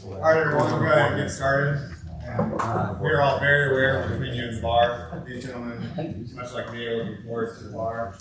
All right, everyone, we'll go ahead and get started. And we're all very aware between you and the bar. These gentlemen, much like me, are looking forward to the bar.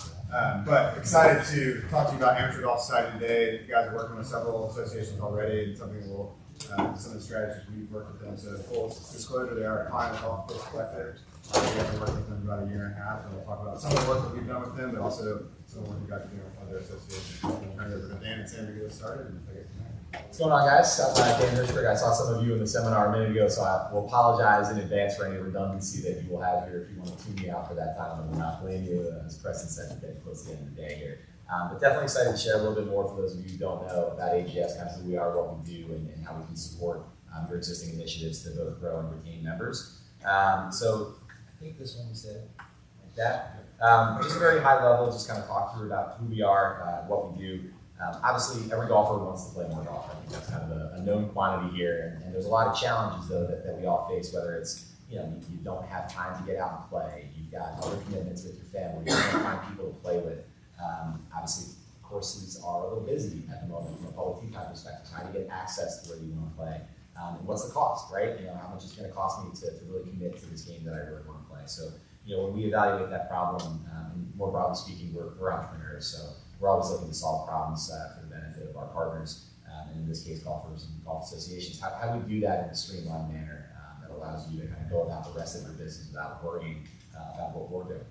But excited to talk to you about Amateur Golf Society today. You guys are working with several associations already, and something we'll, some of the strategies we've worked with them. So full disclosure, they are a client of Golf Course Collective. We have been working with them about a year and a half, and we'll talk about some of the work that we've done with them, but also some of the work you guys are doing with other associations. We'll turn it over to Dan and Sam to get us started and take it from there. What's going on, guys? I'm Dan Hershberg. I saw some of you in the seminar a minute ago, so I will apologize in advance for any redundancy that you will have here if you want to tune me out for that time. I will not blame you, as Preston said, getting close to the end of the day here. But definitely excited to share a little bit more for those of you who don't know about AGS, kind of who we are, what we do, and how we can support your existing initiatives to both grow and retain members. So I think this one we said like that. Just very high level, just kind of talk through about who we are, what we do. Obviously, every golfer wants to play more golf. I think that's kind of a known quantity here, and there's a lot of challenges though that we all face. Whether it's you don't have time to get out and play, you've got other commitments with your family, you can't find people to play with. Obviously, courses are a little busy at the moment from a public tee time perspective. Trying to get access to where you want to play, and what's the cost, right? How much it's going to cost me to really commit to this game that I really want to play. So, when we evaluate that problem, and more broadly speaking, we're entrepreneurs, so we're always looking to solve problems for the benefit of our partners, and in this case, golfers and golf associations. How do we do that in a streamlined manner that allows you to kind of go about the rest of your business without worrying about what we're doing?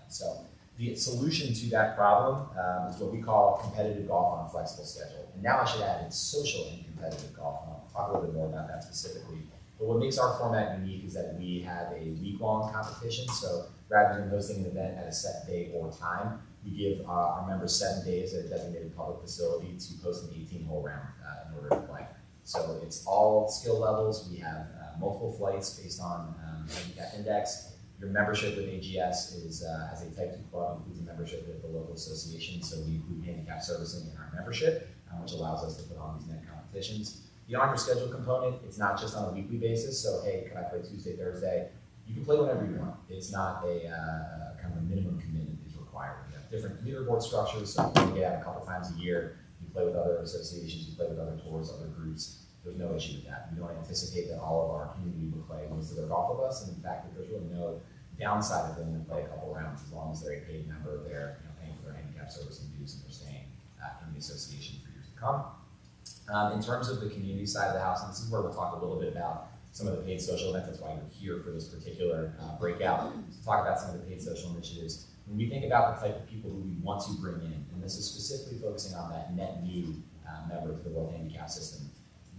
So the solution to that problem is what we call competitive golf on a flexible schedule. And now I should add it's social and competitive golf. And I'll talk a little bit more about that specifically. But what makes our format unique is that we have a week-long competition. So rather than hosting an event at a set day or time, we give our members 7 days at a designated public facility to host an 18-hole round in order to play. So it's all skill levels. We have multiple flights based on handicap index. Your membership with AGS is as a Type 2 club includes a membership with the local association. So we include handicap servicing in our membership, which allows us to put on these net competitions. The on your schedule component, it's not just on a weekly basis. So hey, can I play Tuesday, Thursday? You can play whenever you want. It's not a kind of a minimum commitment is required. We have different leaderboard structures, so you can get out a couple times a year. You play with other associations, you play with other tours, other groups. There's no issue with that. We don't anticipate that all of our community will play most of their golf with us, and in fact, there's really no downside of them to play a couple rounds as long as they're a paid member. They're paying for their handicap servicing dues and they're staying in the association for years to come. In terms of the community side of the house, and this is where we'll talk a little bit about some of the paid social events. That's why you're here for this particular breakout, to talk about some of the paid social initiatives. When we think about the type of people who we want to bring in, and this is specifically focusing on that net new member to the World Handicap System,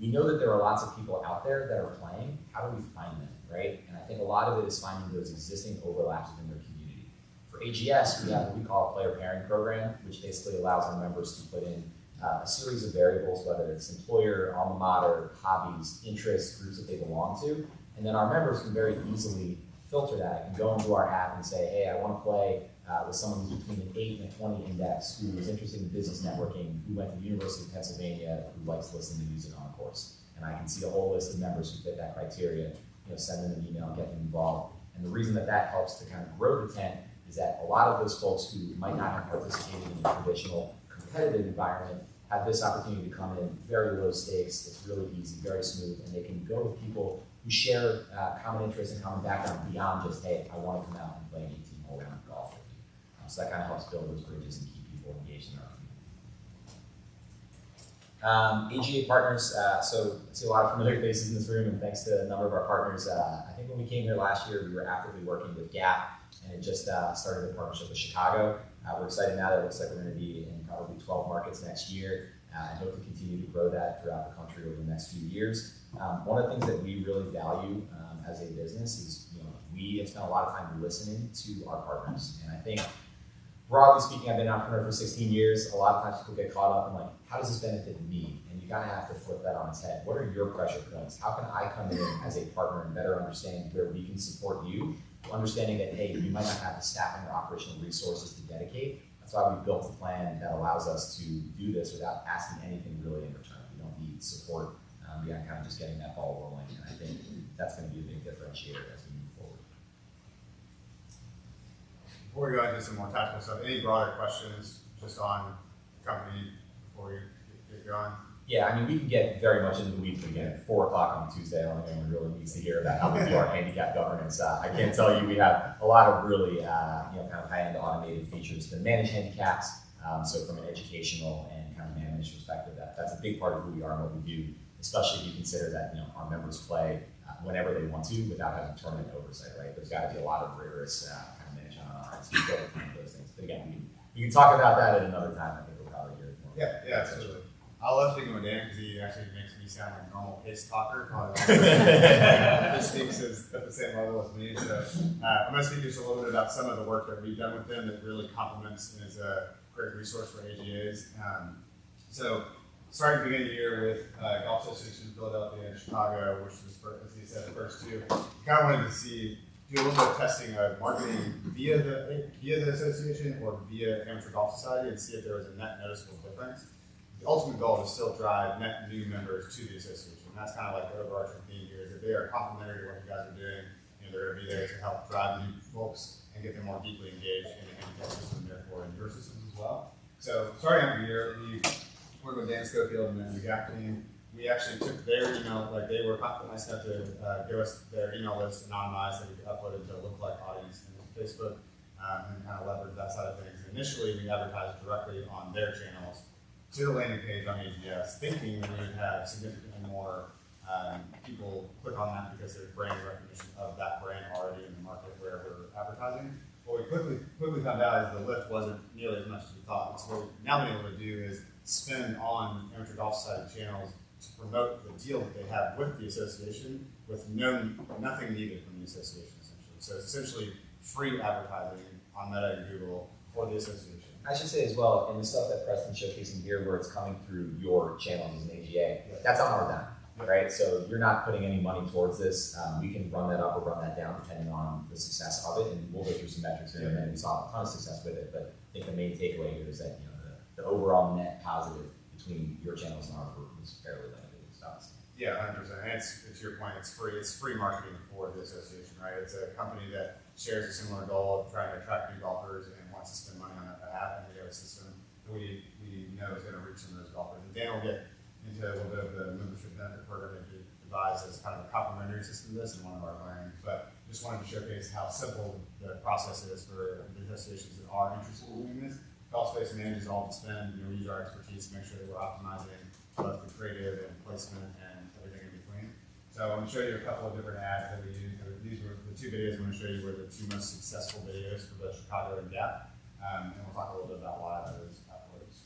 we know that there are lots of people out there that are playing. How do we find them, right? And I think a lot of it is finding those existing overlaps within their community. For AGS, we have what we call a player pairing program, which basically allows our members to put in a series of variables, whether it's employer, alma mater, hobbies, interests, groups that they belong to. And then our members can very easily filter that and go into our app and say, hey, I want to play with someone who's between an 8 and a 20 index, who is interested in business networking, who went to the University of Pennsylvania, who likes listening to music on a course. And I can see a whole list of members who fit that criteria, send them an email, get them involved. And the reason that that helps to kind of grow the tent is that a lot of those folks who might not have participated in a traditional competitive environment have this opportunity to come in very low stakes. It's really easy, very smooth, and they can go with people who share common interests and common background beyond just, hey, I want to come out and play an 18-hole round of golf with you. So that kind of helps build those bridges and keep people engaged in our community. AGA partners, so I see a lot of familiar faces in this room, and thanks to a number of our partners. I think when we came here last year, we were actively working with GAP, and it just started a partnership with Chicago. We're excited now that it looks like we're going to be in probably 12 markets next year, and hope to continue to grow that throughout the country over the next few years. One of the things that we really value as a business is, we have spent a lot of time listening to our partners. And I think, broadly speaking, I've been an entrepreneur for 16 years. A lot of times people get caught up in like, how does this benefit me? And you kind of have to flip that on its head. What are your pressure points? How can I come in as a partner and better understand where we can support you? Understanding that, hey, you might not have the staffing or operational resources to dedicate. That's why we've built a plan that allows us to do this without asking anything really in return. We don't need support beyond kind of just getting that ball rolling. And I think that's going to be a big differentiator as we move forward. Before we go into some more tactical stuff, any broader questions just on the company before we get going? Yeah, I mean, we can get very much into the weeds, but again, at 4 o'clock on Tuesday, I don't think anyone really needs to hear about how we do our handicap governance. I can't tell you, we have a lot of really, kind of high-end automated features to manage handicaps. So from an educational and kind of management perspective, that's a big part of who we are and what we do, especially if you consider that, our members play whenever they want to without having tournament oversight, right? There's got to be a lot of rigorous kind of management on our end, so you go through those things. But again, we can talk about that at another time. I think we'll probably hear it more. Yeah, absolutely. I love speaking with Dan because he actually makes me sound like a normal pace talker. He speaks at the same level as me. So I'm going to speak just a little bit about some of the work that we've done with them that really complements and is a great resource for AGAs. So starting at the beginning of the year with Golf Association of Philadelphia and Chicago, which was, as he said, the first two, kind of wanted to do a little bit of testing of marketing via the association or via Amateur Golf Society and see if there was a net noticeable difference. The ultimate goal is to still drive net new members to the association. And that's kind of like the overarching theme here, is that they are complementary to what you guys are doing. They're going to be there to help drive new folks and get them more deeply engaged in the handicap system, therefore in your systems as well. So starting out the year, we worked with Dan Schofield and the GAP team. We actually took their email, like they were nice enough to give us their email list anonymized that we could upload it to a lookalike audience in Facebook and kind of leverage that side of things. And initially, we advertised directly on their channels to the landing page on AGS, thinking that we would have significantly more people click on that because there's brand recognition of that brand already in the market where we're advertising. What we quickly found out is the lift wasn't nearly as much as we thought. So what we've now been able to do is spend on Amateur Golf Society channels to promote the deal that they have with the association with nothing needed from the association, essentially. So it's essentially free advertising on Meta and Google for the association. I should say as well, in the stuff that Preston's showcasing here, where it's coming through your channel as an AGA, that's on our dime, right? So you're not putting any money towards this. We can run that up or run that down depending on the success of it, and we'll go through some metrics here in a minute. We saw a ton of success with it, but I think the main takeaway here is that the overall net positive between your channels and ours was fairly limited. Yeah, 100%. And it's to your point, it's free marketing for the association, right? It's a company that shares a similar goal of trying to attract new golfers and wants to spend money on that behalf, and we have a system that we know is going to reach some of those golfers. And Dan will get into a little bit of the membership benefit program that he devised as kind of a complementary system to this in one of our learnings. But just wanted to showcase how simple the process is for the associations that are interested in doing this. Golf Space manages all the spend. We use our expertise to make sure that we're optimizing both the creative and placement and everything in between. So I'm going to show you a couple of different ads that we use. These were the two videos I'm going to show you were the two most successful videos for both Chicago and Gap. And we'll talk a little bit about why that is afterwards.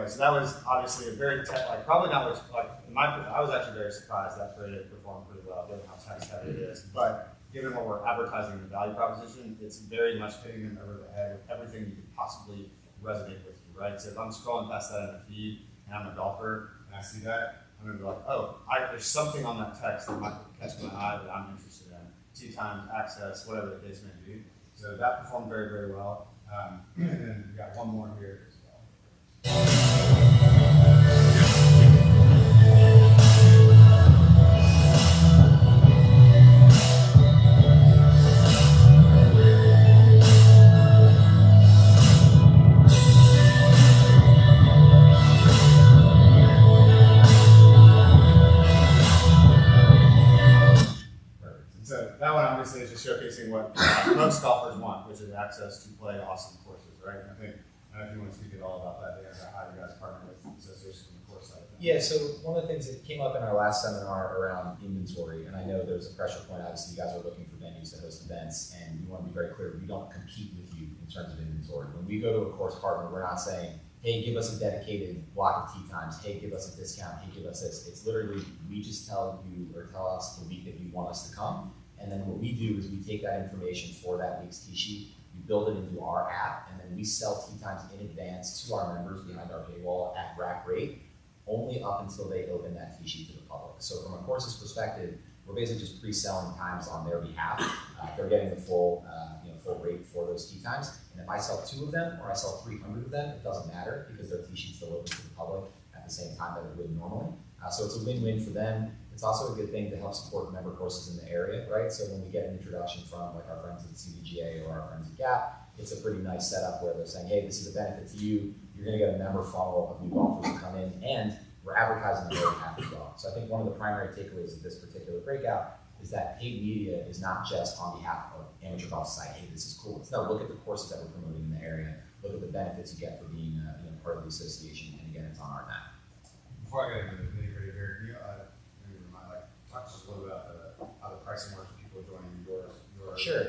So that was obviously a very probably not like I was actually very surprised that creative performed pretty well given how text heavy it is. But given what we're advertising the value proposition, it's very much hitting them over the head with everything you could possibly resonate with you, right? So if I'm scrolling past that in the feed and I'm a golfer and I see that, I'm gonna be like, oh, there's something on that text that might catch my eye that I'm interested in. Tee times, access, whatever the case may be. So that performed very, very well. And then we got one more here as well. Is just showcasing what most golfers want, which is access to play awesome courses, right? And I think if you want to speak at all about that, Dan, how you guys partner with associations on the course side of things. Yeah, so one of the things that came up in our last seminar around inventory, and I know there's a pressure point, obviously you guys are looking for venues to host events, and we want to be very clear, we don't compete with you in terms of inventory. When we go to a course partner, we're not saying, hey, give us a dedicated block of tee times, hey, give us a discount, hey, give us this. It's literally, we just tell you or tell us the week that you want us to come. And then what we do is we take that information for that week's tee sheet, we build it into our app, and then we sell tee times in advance to our members behind our paywall at rack rate, only up until they open that tee sheet to the public. So from a course's perspective, we're basically just pre-selling times on their behalf. They're getting the full full rate for those tee times. And if I sell 2 of them or I sell 300 of them, it doesn't matter because their tee sheets delivered to the public at the same time that it would normally. So it's a win-win for them. It's also a good thing to help support member courses in the area, right? So when we get an introduction from like our friends at CDGA or our friends at GAP, it's a pretty nice setup where they're saying, hey, this is a benefit to you. You're going to get a member funnel of new golfers who come in, and we're advertising on their behalf as well. So I think one of the primary takeaways of this particular breakout is that paid media is not just on behalf of amateur golf society. Hey, this is cool. It's no, look at the courses that we're promoting in the area. Look at the benefits you get for being part of the association. And again, it's on our map. Before I get into the nitty-gritty here, can you maybe talk to us a little bit about how the pricing works for people joining your Sure.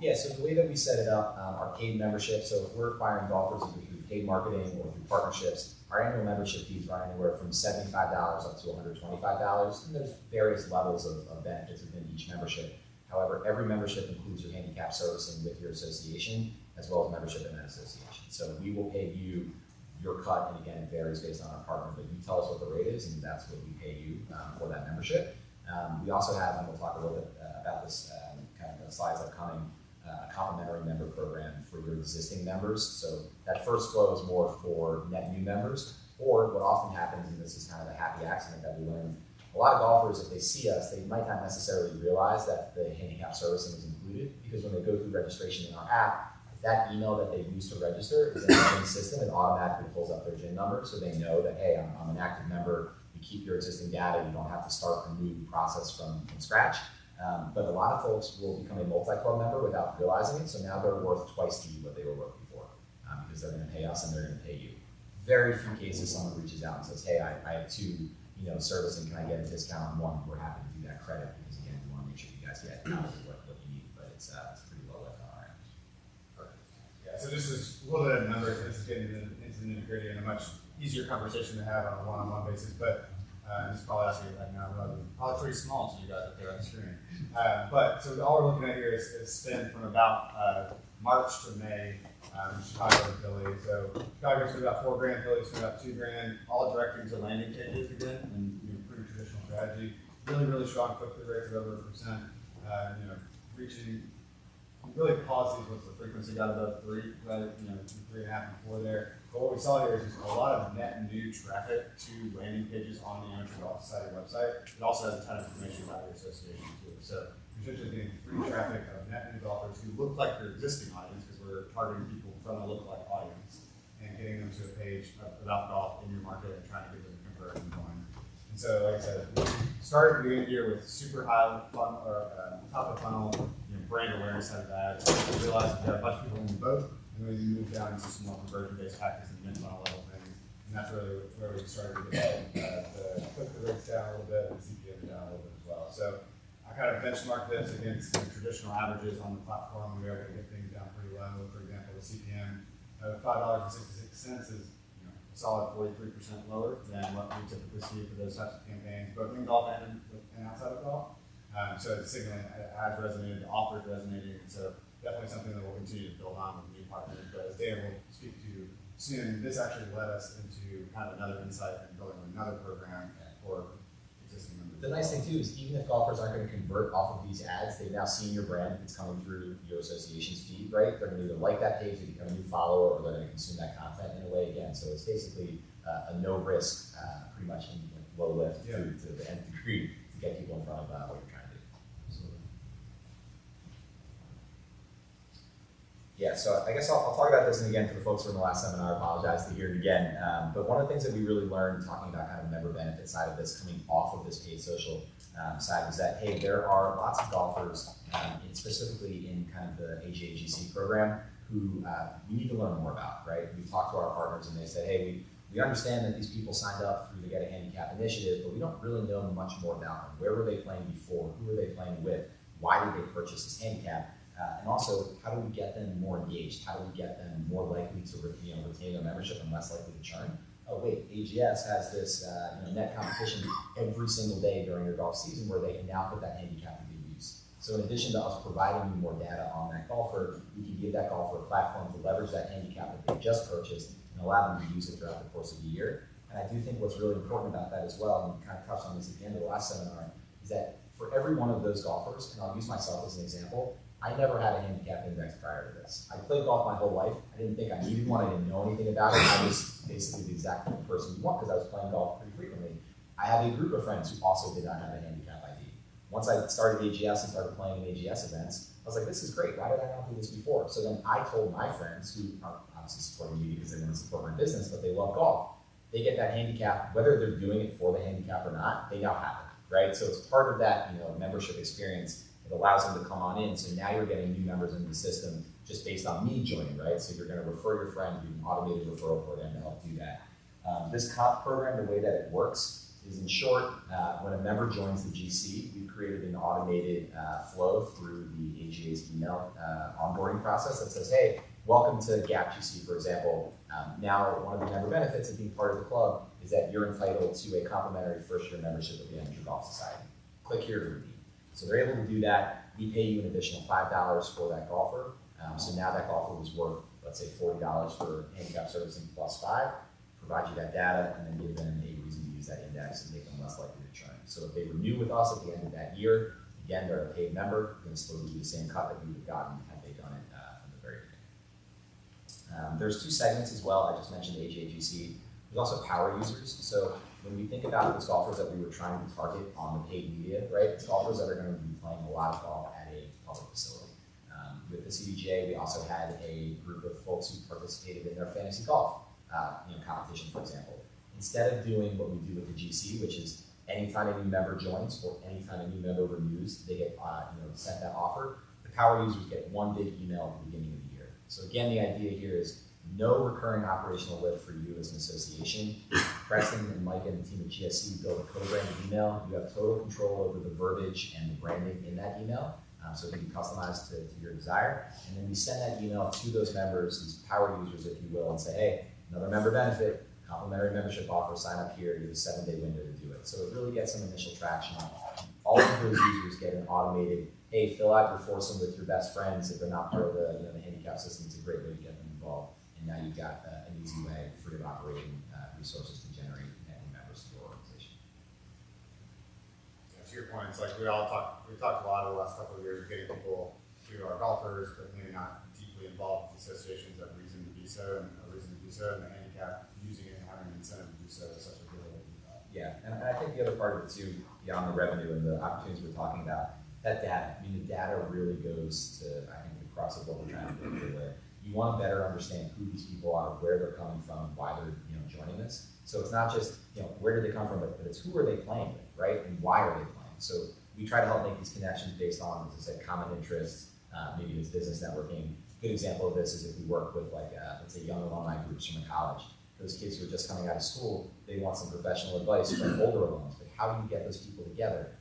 Yeah, so the way that we set it up, our paid membership, so if we're acquiring golfers either through paid marketing or through partnerships, our annual membership fees run anywhere from $75 up to $125, and there's various levels of benefits within each membership. However, every membership includes your handicap servicing with your association, as well as membership in that association. So we will pay you your cut, and again, it varies based on our partner, but you tell us what the rate is, and that's what we pay you for that membership. We also have, and we'll talk a little bit about this kind of the slides upcoming, a complimentary member program for your existing members. So that first flow is more for net new members, or what often happens, and this is kind of a happy accident that we learned, a lot of golfers, if they see us, they might not necessarily realize that the handicap servicing is included, because when they go through registration in our app, if that email that they use to register is in the same system, it automatically pulls up their GIN number, so they know that, hey, I'm an active member, you keep your existing data, you don't have to start a new process from scratch. But a lot of folks will become a multi-club member without realizing it, so now they're worth twice to you what they were worth before, because they're going to pay us and they're going to pay you. Very few cases someone reaches out and says, hey, I have 2 servicing, can I get a discount on 1? We're happy to do that credit, because again, we want to make sure you guys get what you need, but it's pretty low lift on our end. Perfect. Yeah, so this is a little bit of numbers, this is getting into the nitty-gritty and a much easier conversation to have on a one-on-one basis, but this is probably asking right now, probably pretty small to you guys up there on the screen. But so all we're looking at here is spend from about March to May, Chicago and Philly. So Chicago spent about $4 grand, Philly spent about $2 grand, all directing to landing pages again, and pretty traditional strategy. Really strong click-through rates of over 1%. Reaching. Really pause these with the frequency got above 3, right? 3.5 and 4 there. But what we saw here is just a lot of net new traffic to landing pages on the Amateur Golf Society website. It also has a ton of information about your association too. So you're essentially getting free traffic of net new golfers who look like your existing audience, because we're targeting people from a lookalike audience and getting them to a page about golf in your market and trying to get them to convert and join. And so, like I said, we started the beginning here with super high funnel, or top of funnel, brand awareness type of ads. We realized we had a bunch of people in the boat, and we moved down into some more conversion-based tactics and mid-funnel level things. And that's really where we started to get the click-through rates down a little bit and the CPM down a little bit as well. So I kind of benchmarked this against traditional averages on the platform. We were able to get things down pretty low. For example, the CPM of $5.66 is a solid 43% lower than what we typically see for those types of campaigns, both in golf and outside of golf. So it's signaling ads resonated, the offers resonating, and so definitely something that we'll continue to build on with new partners. But as Dan will speak to soon, this actually led us into kind of another insight and building another program for existing members. The nice thing too is even if golfers aren't going to convert off of these ads, they've now seen your brand if it's coming through your association's feed, right? They're going to either like that page or become a new follower, or they're going to consume that content in a way again. So it's basically a no risk, pretty much low lift to the nth degree to get people in front of what you're trying to do. Yeah, so I guess I'll talk about this, and again, for the folks from the last seminar, I apologize to hear it again. But one of the things that we really learned talking about kind of the member benefit side of this, coming off of this paid social side, is that, hey, there are lots of golfers, specifically in kind of the AGA/GC program, who we need to learn more about, right? We talked to our partners, and they said, hey, we understand that these people signed up through the Get a Handicap initiative, but we don't really know much more about them. Where were they playing before? Who were they playing with? Why did they purchase this handicap? And also, how do we get them more engaged? How do we get them more likely to retain their membership and less likely to churn? Oh wait, AGS has this net competition every single day during your golf season where they can now put that handicap to good use. So in addition to us providing you more data on that golfer, we can give that golfer a platform to leverage that handicap that they just purchased and allow them to use it throughout the course of the year. And I do think what's really important about that as well, and we kind of touched on this at the end of the last seminar, is that For every one of those golfers, and I'll use myself as an example, I never had a handicap index prior to this. I played golf my whole life. I didn't think I needed one. I didn't know anything about it. I was basically the exact person you want because I was playing golf pretty frequently. I have a group of friends who also did not have a handicap ID. Once I started AGS and started playing in AGS events, I was like, this is great. Why did I not do this before? So then I told my friends, who are obviously supporting me because they want to support my business, but they love golf. They get that handicap, whether they're doing it for the handicap or not, they now have it, right? So it's part of that, membership experience. It allows them to come on in. So now you're getting new members into the system just based on me joining, right? So you're going to refer your friend through an automated referral program to help do that. This comp program, the way that it works is, in short, when a member joins the GC, we've created an automated flow through the AGA's email onboarding process that says, hey, welcome to GAP GC, for example. Now, one of the member benefits of being part of the club is that you're entitled to a complimentary first-year membership of the Amateur Golf Society. Click here to redeem. So they're able to do that. We pay you an additional $5 for that golfer. So now that golfer was worth, let's say, $40 for handicap servicing plus $5. Provide you that data, and then give them a reason to use that index and make them less likely to churn. So if they renew with us at the end of that year, again, they're a paid member. We're going to still do the same cut that we would have gotten had they done it from the very beginning. There's two segments as well. I just mentioned AGAGC. There's also power users. So when we think about those golfers that we were trying to target on the paid media, right? It's golfers that are going to be playing a lot of golf at a public facility. With the CDGA, we also had a group of folks who participated in their fantasy golf competition, for example. Instead of doing what we do with the GC, which is anytime a new member joins or anytime a new member renews, they get sent that offer. The power users get one big email at the beginning of the year. So again, the idea here is no recurring operational lift for you as an association. Preston and Mike and the team at GSC build a co-branded email. You have total control over the verbiage and the branding in that email. So it can be customized to your desire. And then we send that email to those members, these power users, if you will, and say, hey, another member benefit, complimentary membership offer, sign up here, you have a 7-day window to do it. So it really gets some initial traction. All of those users get an automated, hey, fill out your foursome with your best friends. If they're not part of the handicap system, it's a great way to get them involved. And now you've got an easy way, free of operating resources to generate net new members to your organization. To your point, it's like we've talked a lot over the last couple of years of getting people who are golfers, but maybe not deeply involved with associations have reason to do so, and a reason to do so, and the handicap using it and having an incentive to do so is such a good way to do that. Yeah, and I think the other part of it too, beyond the revenue and the opportunities we're talking about, that data. I mean, the data really goes to, I think, the crux of what we're trying to do here. You want to better understand who these people are, where they're coming from, why they're joining this. So it's not just where did they come from, but it's who are they playing with, right? And why are they playing? So we try to help make these connections based on, as I said, common interests. Maybe it's business networking. A good example of this is if we work with let's say young alumni groups from a college. Those kids who are just coming out of school, they want some professional advice from older alums. But how do you get those people together?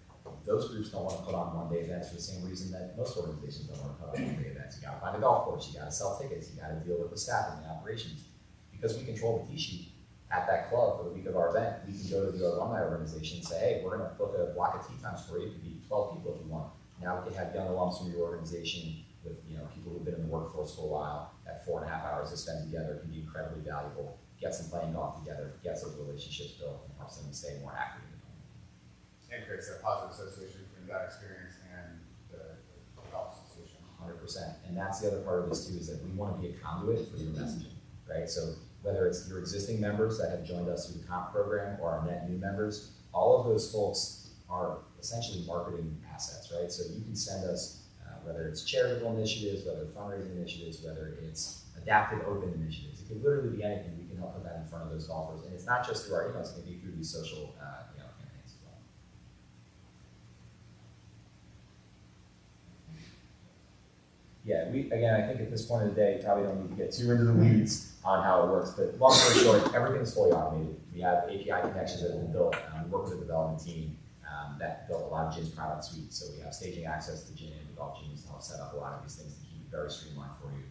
Those groups don't want to put on one-day events for the same reason that most organizations don't want to put on one-day events. You got to find a golf course, you got to sell tickets, you got to deal with the staff and the operations. Because we control the tee sheet at that club for the week of our event, we can go to the alumni organization and say, hey, we're going to book a block of tee times for you. It could be 12 people if you want. Now we can have young alums from your organization with people who've been in the workforce for a while. That 4.5 hours they spend together can be incredibly valuable. Gets them playing golf together, gets those relationships built, and helps them stay more active in the community. And creates a positive association between that experience and the golf association. 100%. And that's the other part of this too, is that we want to be a conduit for your messaging, right? So whether it's your existing members that have joined us through the comp program or our net new members, all of those folks are essentially marketing assets, right? So you can send us, whether it's charitable initiatives, whether fundraising initiatives, whether it's adaptive open initiatives. It could literally be anything. We can help put that in front of those golfers. And it's not just through our emails, it can be through these social campaigns as well. Yeah, again, I think at this point of the day, you probably don't need to get too into the weeds on how it works, but long story short, everything is fully automated. We have API connections that have been built. We work with the development team that built a lot of GiA's product suite. So we have staging access to GiA and develop GiAs to help set up a lot of these things to keep it very streamlined for you.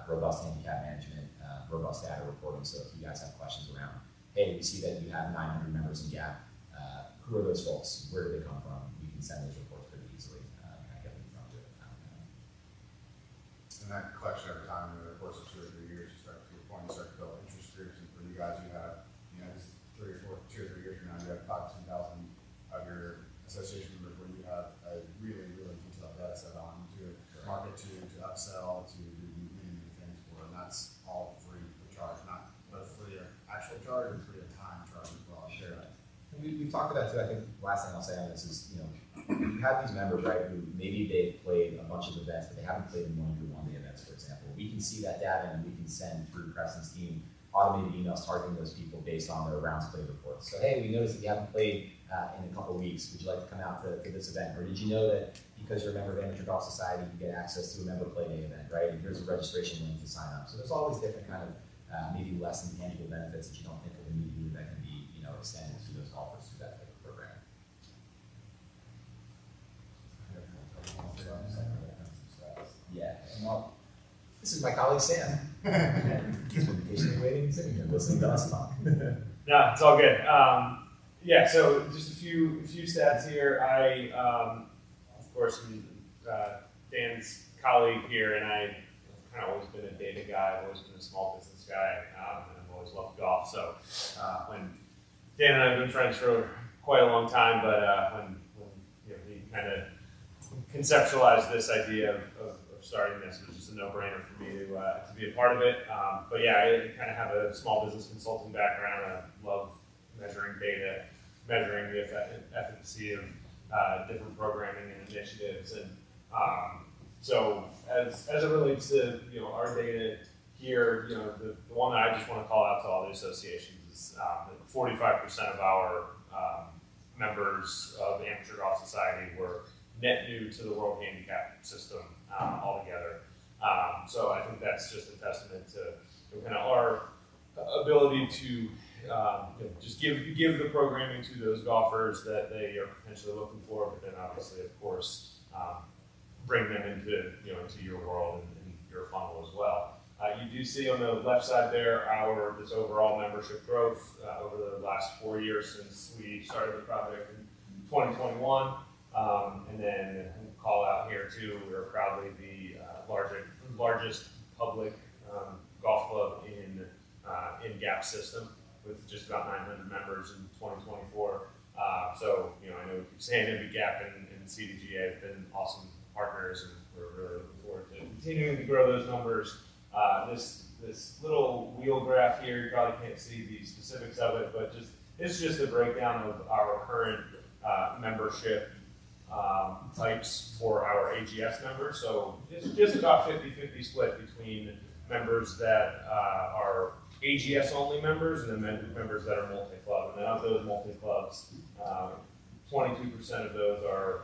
Robust handicap management, robust data reporting. So if you guys have questions around, hey, we see that you have 900 members in GAP. Who are those folks? Where do they come from? We can send those reports pretty easily and get them from it. And that collection over time, over the course of 2 or 3 years, you start to your point, you start to build interest groups, and for you guys, you have, just 2 or 3 years from now, you have 5,000 to 10,000 of your association members where you a really, really detailed data set on to market to upsell, to do many, many things for, and that's all free of charge, not both free of actual charge and free of time charge as well. Sure. We talked about too, I think the last thing I'll say on this is, you have these members, right, who maybe they've played a bunch of events, but they haven't played in one of your one-day events, for example. We can see that data and we can send through Preston's team automated emails targeting those people based on their rounds played reports. So, hey, we noticed that you haven't played in a couple weeks. Would you like to come out to this event? Or did you know that because you're a member of Amateur Golf Society, you get access to a member play day event, right? And here's a registration link to sign up. So there's always different kind of maybe less intangible benefits that you don't think of immediately that can be, extended to those golfers through that type of program. Yeah. Well, this is my colleague Sam. He's been patiently waiting, sitting here, listening to us talk. No, it's all good. Yeah, so just a few stats here. I, of course, am Dan's colleague here, and I've kind of always been a data guy. I've always been a small business guy, and I've always loved golf. So when Dan and I have been friends for quite a long time, but when he kind of conceptualized this idea of starting this, it was just a no-brainer for me to be a part of it. But yeah, I kind of have a small business consulting background. I love measuring data, measuring the efficacy of different programming and initiatives. And so as it relates to our data here, the one that I just want to call out to all the associations is that 45% of our members of the Amateur Golf Society were net new to the World Handicap system altogether. So I think that's just a testament to kind of our ability to just give the programming to those golfers that they are potentially looking for, but then obviously, of course, bring them into into your world and your funnel as well. You do see on the left side there this overall membership growth over the last 4 years since we started the project in 2021. And then call out here too, we are proudly the largest public golf club in GAP system with just about 900 members in 2024. So I know we keep saying it, GAP and CDGA have been awesome partners, and we're really looking forward to continuing to grow those numbers. This little wheel graph here, you probably can't see the specifics of it, but it's just a breakdown of our current membership types for our AGS members. So it's just about 50-50 split between members that are AGS only members and then members that are multi-club. And then of those multi-clubs, 22% of those are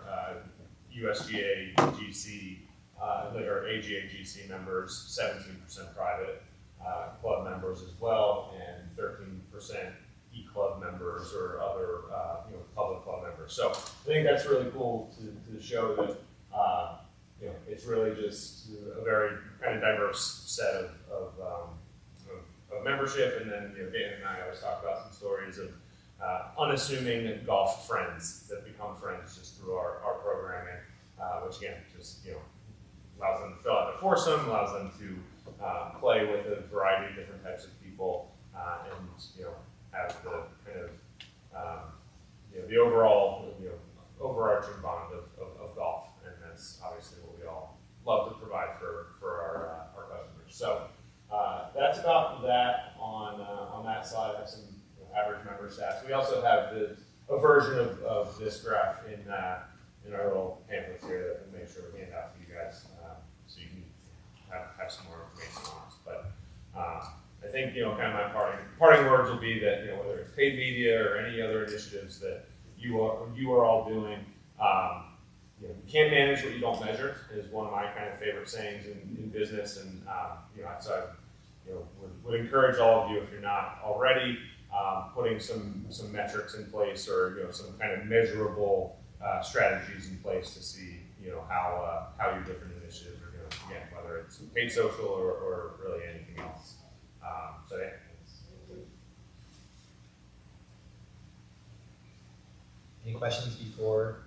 USGA, GC, that are AGA, GC members, 17% private club members as well, and 13% E-club members or other public club members. So I think that's really cool to show that it's really just a very kind of diverse set of membership. And then Dan and I always talk about some stories of unassuming golf friends that become friends just through our programming, which again just allows them to fill out the foursome, allows them to play with a variety of different types of people, and have the kind of the overall overarching bond of golf, and that's obviously what we all love to provide for our customers. So that's about that on that side. I have some average member stats. We also have a version of this graph in our little pamphlets here that we'll make sure we hand out to you guys, so you can have some more information on us. But I think kind of my parting words will be that whether it's paid media or any other initiatives that you are all doing, you can't manage what you don't measure is one of my kind of favorite sayings in business, and so I would encourage all of you, if you're not already, putting some metrics in place or some kind of measurable strategies in place to see how your different initiatives are doing. Again, whether it's paid social or really anything else. So yeah. Any questions before?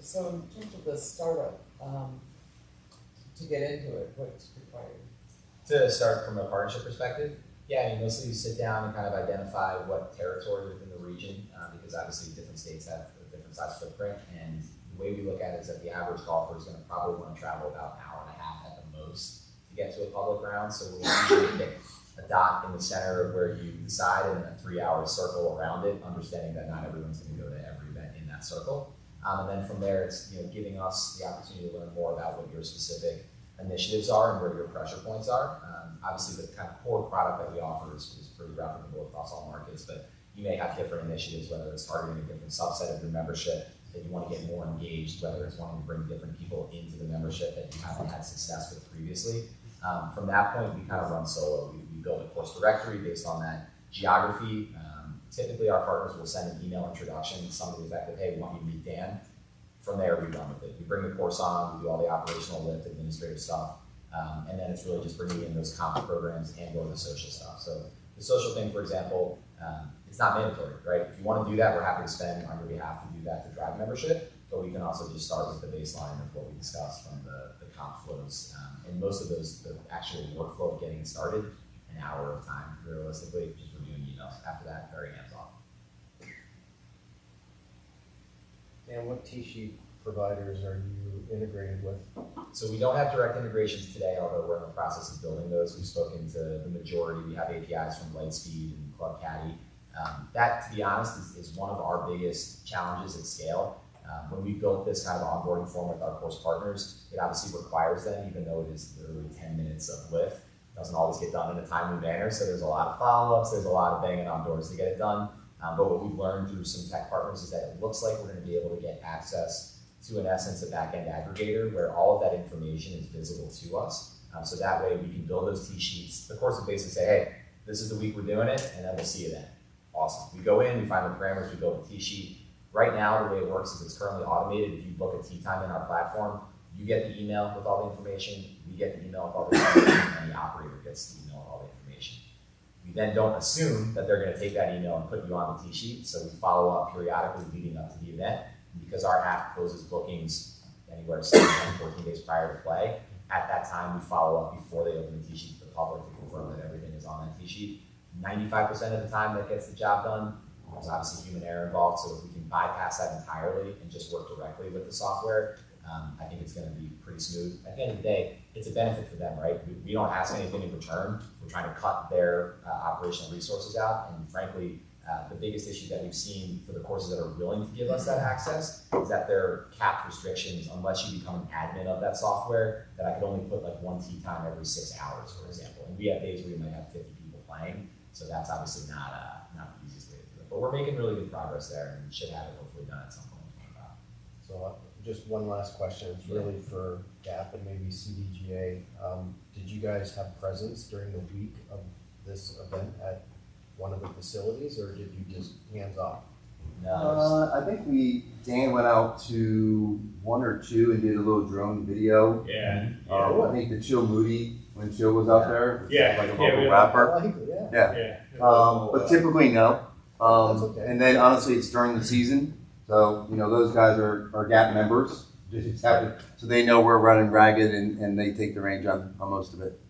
So in terms of the startup, to get into it, what's required? To start from a partnership perspective, Yeah, I mean, mostly you sit down and kind of identify what territory within the region, because obviously different states have a different size footprint. And the way we look at it is that the average golfer is going to probably want to travel about an hour and a half at the most to get to a public round. So we'll usually pick a dot in the center of where you decide and a 3-hour circle around it, understanding that not everyone's going to go to every event in that circle. And then from there, it's giving us the opportunity to learn more about what your specific initiatives are and where your pressure points are. Obviously, the kind of core product that we offer is pretty replicable across all markets, but you may have different initiatives, whether it's targeting a different subset of your membership that you want to get more engaged, whether it's wanting to bring different people into the membership that you haven't had success with previously. From that point, we kind of run solo. We build a course directory based on that geography. Typically, our partners will send an email introduction, something to the effect of, hey, we want you to meet Dan. From there, we run with it. We bring the course on, we do all the operational lift, administrative stuff, and then it's really just bringing in those comp programs and or the social stuff. So the social thing, for example, it's not mandatory, right? If you want to do that, we're happy to spend on your behalf to do that to drive membership, but we can also just start with the baseline of what we discussed from the comp flows. And most of those, the actual workflow of getting started, an hour of time, realistically, just reviewing emails. After that, very hands-off. And what T-sheet providers are you integrated with? So we don't have direct integrations today, although we're in the process of building those. We've spoken to the majority. We have APIs from Lightspeed and Club Caddy. That, to be honest, is one of our biggest challenges at scale. When we built this kind of onboarding form with our course partners, it obviously requires them, even though it is literally 10 minutes of lift. It doesn't always get done in a timely manner, so there's a lot of follow-ups, there's a lot of banging on doors to get it done. But what we've learned through some tech partners is that it looks like we're going to be able to get access to, in essence, a back-end aggregator where all of that information is visible to us. So that way we can build those T-sheets. The course will basically say, hey, this is the week we're doing it, and then we'll see you then. Awesome. We go in, we find the parameters, we build a T-sheet. Right now, the way it works is it's currently automated. If you book a tee time in our platform, you get the email with all the information, we get the email with all the information, and the operator gets the email with all the information. We then don't assume that they're going to take that email and put you on the tee sheet, so we follow up periodically leading up to the event. And because our app closes bookings anywhere 7, 10, 14 days prior to play, at that time we follow up before they open the tee sheet to the public to confirm that everything is on that tee sheet. 95% of the time that gets the job done. There's obviously human error involved, so if we can bypass that entirely and just work directly with the software, I think it's going to be pretty smooth. At the end of the day, it's a benefit for them, right? We don't ask anything in return. We're trying to cut their operational resources out, and frankly, the biggest issue that we've seen for the courses that are willing to give us that access is that there are capped restrictions unless you become an admin of that software, that I could only put like 1 tee time every 6 hours, for example. And we have days where we might have 50 people playing, so that's obviously not the easiest way to do it. But we're making really good progress there and should have it hopefully done at some point in 2025. So just one last question. It's really for GAP and maybe CDGA. Did you guys have presence during the week of this event at one of the facilities, or did you just hands off? No, I think Dan went out to 1 or 2 and did a little drone video. Yeah. I think the Chill Moody, when Chill was out there, Yeah. like a Yeah, local rapper. Yeah. Yeah. But typically no. That's okay. And then honestly, it's during the season. So, those guys are GAP members. So they know we're running ragged and they take the range on most of it.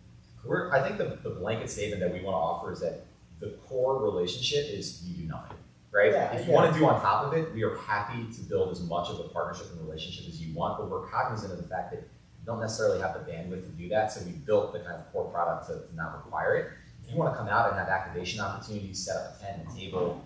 I think the blanket statement that we want to offer is that the core relationship is you do nothing, right? Yeah, if you want to do on top of it, we are happy to build as much of a partnership and relationship as you want, but we're cognizant of the fact that you don't necessarily have the bandwidth to do that, so we built the kind of core product to not require it. If you want to come out and have activation opportunities, set up a tent and table,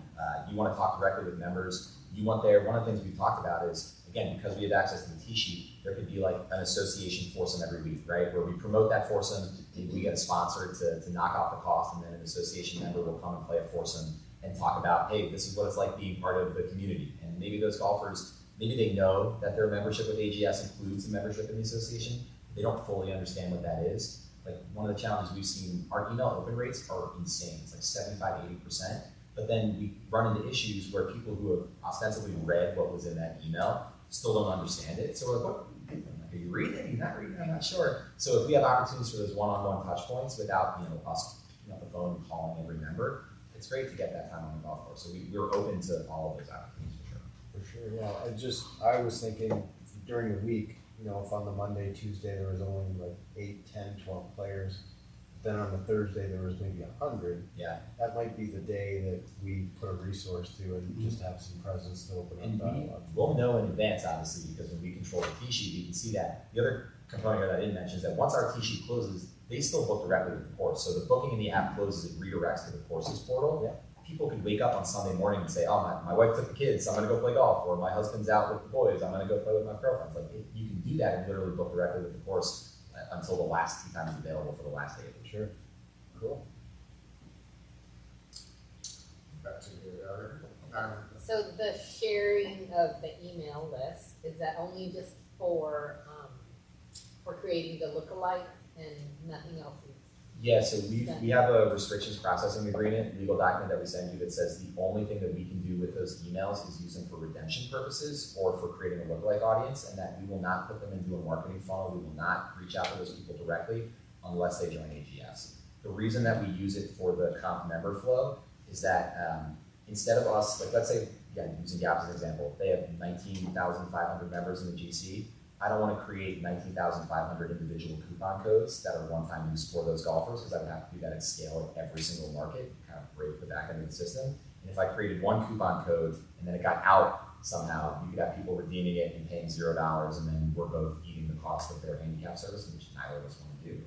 you want to talk directly with members, one of the things we've talked about is, again, because we have access to the T-sheet, there could be like an association foursome every week, right? Where we promote that foursome, we get a sponsor to knock off the cost, and then an association member will come and play a foursome and talk about, hey, this is what it's like being part of the community. And maybe those golfers, maybe they know that their membership with AGS includes a membership in the association. They don't fully understand what that is. Like one of the challenges we've seen, our email open rates are insane. It's like 75, 80%. But then we run into issues where people who have ostensibly read what was in that email still don't understand it. So we're like, what? Are you reading it? Are you not reading it? I'm not sure. So if we have opportunities for those one-on-one touch points without us picking up the phone and calling every member, it's great to get that time on the golf course. So we're open to all of those opportunities for sure. For sure, yeah. I was thinking during the week, if on the Monday, Tuesday, there was only like 8, 10, 12 players, then on the Thursday there was maybe 100, Yeah. that might be the day that we put a resource to and just have some presence to open And up dialogue. we'll know in advance, obviously, because when we control the T sheet, we can see that. The other component that I didn't mention is that once our T sheet closes, they still book directly with the course. So the booking in the app closes, it redirects to the courses portal. Yeah. People could wake up on Sunday morning and say, oh, my wife took the kids, I'm gonna go play golf, or my husband's out with the boys, I'm gonna go play with my girlfriends. Like, you can do that and literally book directly with the course until the last tee time is available for the last day of the Sure. Cool. Back to your So the sharing of the email list, is that only just for creating the lookalike and nothing else? Yeah, so we have a restrictions processing agreement, legal document that we send you that says the only thing that we can do with those emails is use them for redemption purposes or for creating a lookalike audience, and that we will not put them into a marketing funnel. We will not reach out to those people directly unless they join AGS. The reason that we use it for the comp member flow is that instead of us, like let's say, again, using Gap as an example, they have 19,500 members in the GC. I don't want to create 19,500 individual coupon codes that are one-time use for those golfers because I would have to do that at scale in every single market, kind of break the back end of the system. And if I created one coupon code and then it got out somehow, you could have people redeeming it and paying $0, and then we're both eating the cost of their handicap service, which neither of us want to do.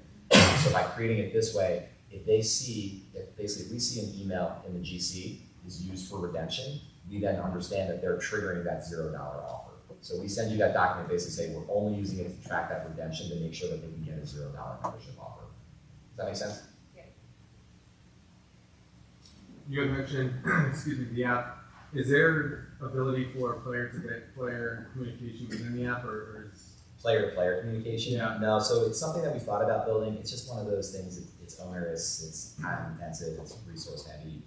So by creating it this way, if we see an email in the GC is used for redemption, we then understand that they're triggering that $0 offer. So we send you that document, basically say we're only using it to track that redemption to make sure that they can get a $0 membership offer. Does that make sense? You had mentioned, excuse me, the app. Is there ability for a player to get player communication within the app, or is Player-to-player communication? Yeah. No, so it's something that we thought about building. It's just one of those things, it's onerous, it's time intensive, it's resource heavy.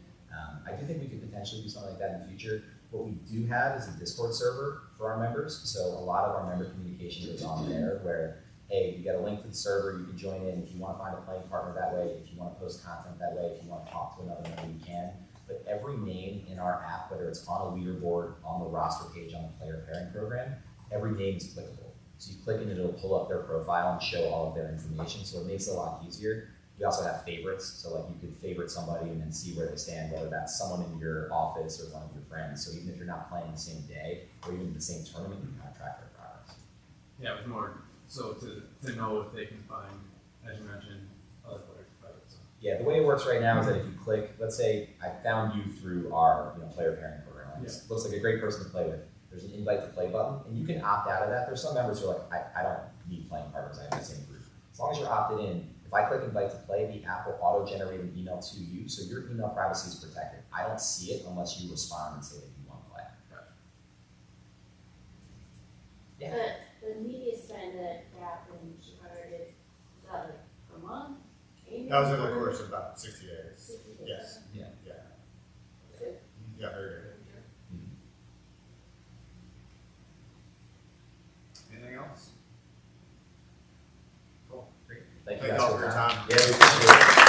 I do think we could potentially do something like that in the future. What we do have is a Discord server for our members. So a lot of our member communication goes on there where, hey, you get a link to the server, you can join in if you want to find a playing partner that way, if you want to post content that way, if you want to talk to another member, you can. But every name in our app, whether it's on a leaderboard, on the roster page, on the player pairing program, every name is clickable. So you click it and it'll pull up their profile and show all of their information. So it makes it a lot easier. We also have favorites. So like you could favorite somebody and then see where they stand, whether that's someone in your office or one of your friends. So even if you're not playing the same day or even the same tournament, you can kind of track their progress. yeah, it was more so to know if they can find, as you mentioned, other players. So. Yeah, the way it works right now is that if you click, let's say I found you through our player pairing program. Like, this looks like a great person to play with. There's an invite to play button, and you can opt out of that. There's some members who are like, I don't need playing partners, I have the same group. As long as you're opted in, if I click invite to play, the app will auto-generate an email to you, so your email privacy is protected. I don't see it unless you respond and say that you want to play. Yeah. The media spend that Gap and Chicago did, was that like per month? That was over the course of about 60 days. 60 days. Yes. Yeah. Yeah. Good. Yeah, very good. Anything else? Cool. Thank you Thank guys y'all for for your your time. time. Yeah, we appreciate it.